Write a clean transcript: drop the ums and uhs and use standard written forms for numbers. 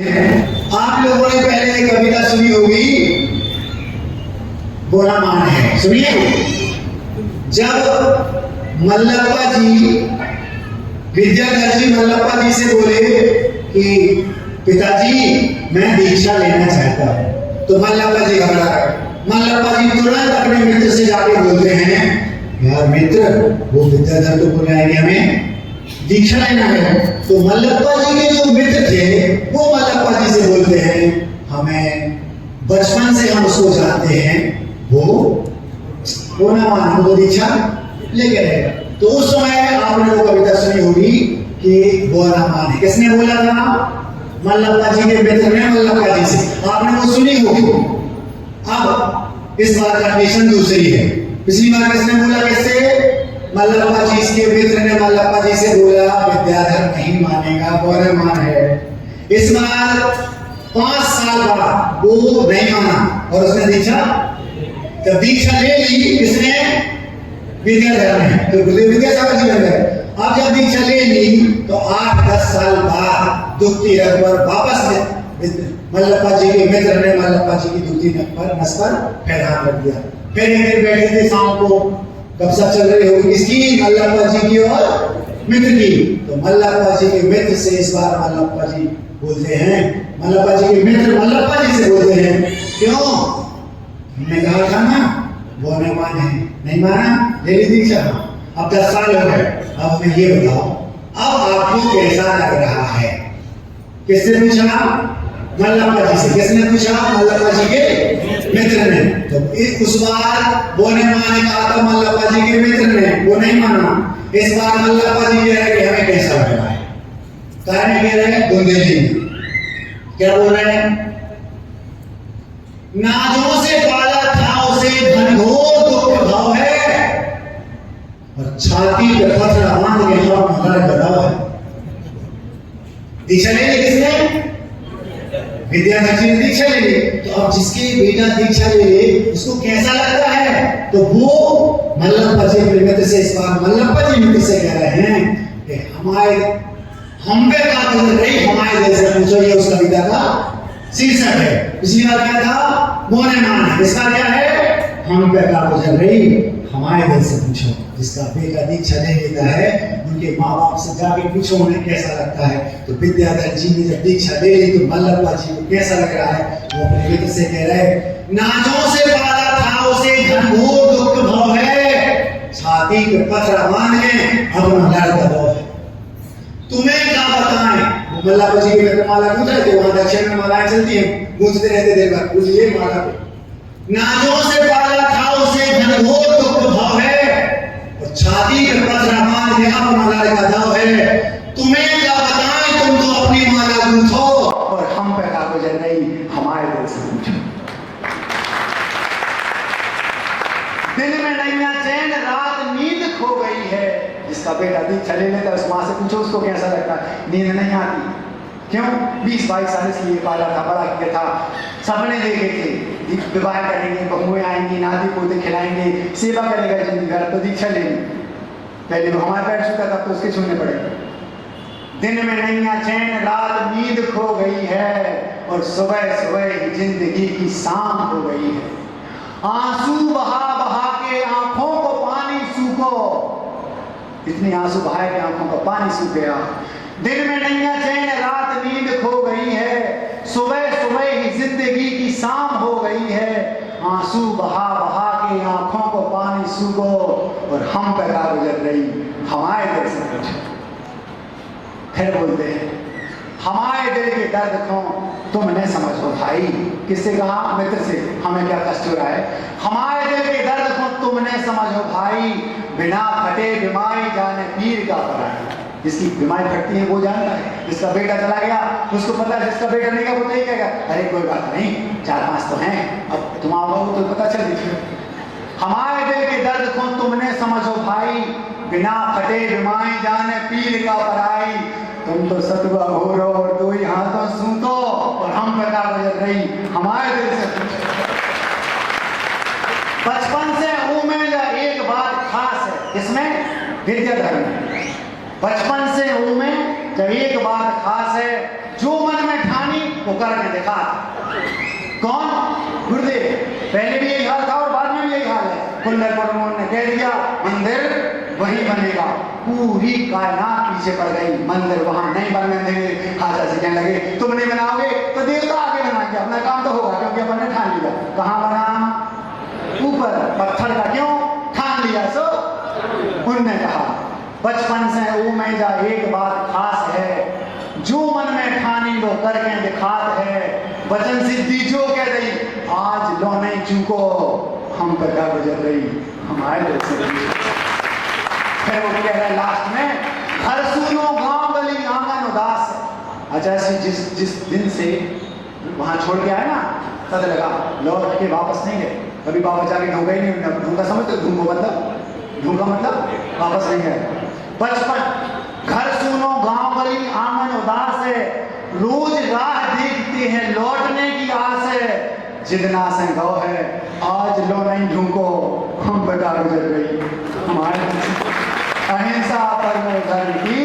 आप लोगों ने पहले एक कविता सुनी होगी, बोला मान है, सुनिए। जब मल्लप्पा जी, विद्याधर जी मल्लप्पा जी से बोले कि पिताजी मैं दीक्षा लेना चाहता हूं, तो मल्लप्पा जी घबरा गए। मल्लप्पा जी तुरंत अपने मित्र से जाके बोलते हैं, यार मित्र, वो विद्याधर तो बोल रहे हैं हमें दीक्षा लेना है। तो मल्लप्पा जी के जो मित्र थे वो मल्लप्पा जी से बोलते हैं, हमें बचपन से हम उसको जानते हैं, वो ना मान, वो दीक्षा लेके रहेगा। तो उस समय आपने वो कविता सुनी होगी कि वो ना मान है। किसने बोला था? मल्लप्पा जी के मित्र ने मल्लप्पा जी से, आपने वो सुनी होगी। अब इस बार कंडीशन दूसरी है। पिछली बार किसने बोला? किससे? मल्लप्पा जी के मित्र ने मल्लप्पा जी से बोला विद्याधर नहीं मानेगा, बोले मान है। इस बार 5 साल बाद वो नहीं माना और उसने दीक्षा, जब दीक्षा ले ली किसने? विद्याधर ने, तो विद्यासागर जी बन गए। अब जब दीक्षा ले ली तो 8-10 साल बाद दुखती रथ पर वापस मल्लप्पा जी के मित्र ने मल्लप्पा जी की दुखती नस पर फैलान रख दिया। फिर एक दिन बैठे थे शाम को, गपशप चल रही होगी किसकी? मल्लप्पा जी की और मित्र की। तो मल्लप्पा जी के मित्र से इस बार मल्लप्पा जी बोलते हैं, मल्लप्पा जी के मित्र मल्लप्पा जी से बोलते हैं, क्यों? हमने कहा था ना वो नहीं माने, नहीं माना, ले ली दीक्षा। अब 10 साल हो गए, अब हमें ये बताओ अब आपको कैसा लग रहा है? किसने पूछा? मल्लप्पा जी से। किसने पूछा? मल्लप्पा जी के मित्र ने। तो उस बार वो नहीं माने कहा था मल्लप्पा जी के मित्र ने, वो नहीं माना। इस बार मल्लप्पा जी कह रहे कि हमें कैसा लग रहा है? कारण कह रहे हैं बुंदेली, क्या बोल रहे हैं? नाजों से पाला था उसे घनघोर दुख भाव है, और छाती पे पत्थर बांध के हम लड़ गदाव है। दीक्षा ले ली किसने? विद्याधर जी ने दीक्षा ले ली। तो अब जिसकी बेटा दीक्षा ले ले उसको कैसा लगता है? तो वो मल्लप्पा जी के मित्र से इस बार मल्लप्पा जी मित्र से कह रहे हैं कि हमारे हम पे का गुजर रही हमारे दिल से पूछो, ये उस कविता का शीर्षक है। पिछली बार क्या था? मोने मान। इस बार क्या है? हम पे का गुजर रही हमारे दिल से पूछो। जिसका बेटा दीक्षा ले लेता है उनके माँ बाप से जाके पूछो उन्हें कैसा लगता है। तो विद्याधर जी ने जब दीक्षा ले ली तो मल्लप्पा जी को कैसा लग रहा है? वो अपने मित्र से कह रहे, नाजों से पाला था उसे घनघोर दुख भाव है, छाती पे पत्थर बांध के अपना लड़ गदाव है। तुम्हें क्या बताएं? वो मल्लप्पा जी के मित्र माला पूछ रहे थे, वहां दक्षिण में मालाएं चलती है, पूछते रहते देर बाद, पूछिए माला पे। नाजों से पाला था उसे घनघोर दुख भाव है, और छाती पे पत्थर बांध के अपना लड़ गदाव है। तुम्हें क्या बताएं? तुम तो अपनी माला गूंथो, और हम पे का गुजर रही हमारे दिल से पूछो। दिन में नैया चैन रात नींद खो गई है। जिसका बेटा दीक्षा ले लेता है उस माँ से पूछो उसको कैसा लगता है? नींद नहीं आती। क्यों? 20-22 साल इसलिए पाला था, बड़ा किया था, सपने देखे थे विवाह करेंगे, बहुएं आएंगी, नाती पोते खिलाएंगे, सेवा करेगा जिंदगी भर। तो दीक्षा ले ली। पहले वो हमारे पैर छूता था तो उसके छूने पड़े। दिन में नैया चैन रात नींद खो गई है, और सुबह सुबह जिंदगी की शाम हो गई है। आंसू बहा बहा के आंखों को पानी सूखो, इतने आंसू बहाए के आंखों का पानी सूख गया। दिन में नैया चैन रात नींद खो गई है, सुबह सुबह ही जिंदगी की शाम हो गई है। आंसू बहा बहा के आंखों को पानी सूखो, और हम पे का गुजर रही हमारे दिल से पूछो। फिर बोलते हैं, हमारे दिल के दर्द को तुम न समझो भाई। किससे कहा? मित्र से। हमें क्या कष्ट हो रहा है? हमारे दिल के दर्द को तुम न समझो भाई, बिना फटे बीमारी जाने पीर का पराई। जिसकी बीमारी फटती है वो जानता है। जिसका बेटा चला गया उसको पता है, जिसका बेटा नहीं गया वो नहीं कहेगा अरे कोई बात नहीं, 4-5 तो हैं, अब तुम आओ तो पता चल गई। हमारे दिल के दर्द को तुमने समझो भाई, बिना फटे बीमारी जाने पीर का पराई। तुम तो सतुआ हो रो और दो ही हाथों सूतो, और हम पे का गुजर रही हमारे दिल से पूछो। बचपन से उम्मीद एक बात खास है, इसमें विद्याधर में बचपन से उम्मीद जब एक बात खास है, जो मन में ठानी वो करके दिखा। कौन? गुरुदेव। पहले भी यही हाल था और बाद में भी यही हाल है। कुल्लर ने कह दिया मंदिर वहीं बनेगा, पूरी कायनात पीछे पड़ गई, मंदिर वहां नहीं बनने देंगे। खाजा से कहने लगे तुम नहीं बनाओगे तो देवता आगे बनाएंगे, अपना काम तो होगा, क्योंकि अपन ने ठान लिया। कहां बना? ऊपर पत्थर का। क्यों ठान लिया? सो उनने कहा बचपन से वो मैं जा एक बात खास है, जो मन में ठानी लो करके दिखात है, वचन सिद्धि जो कह रही आज लो नहीं चूको, हम पर क्या गुजर रही हमारे दिल से। फिर वो कह रहा है लास्ट में, हर सुनो गांव गली आंगन उदास है। अच्छा जिस दिन से वहां छोड़ के आए ना, तद लगा लौट के वापस नहीं गए, कभी वापस जाके ढूंढा ही नहीं। ढूंढा समझते? ढूंढो मतलब, ढूंढा मतलब वापस नहीं गए। बचपन घर सुनो गांव गली आंगन उदास है, रोज राह देखते हैं लौटने की आस है, जितना से गौ है आज लो नहीं ढूंढो, हम बता गुजर गई हमारे। अहिंसा परमो धर्म की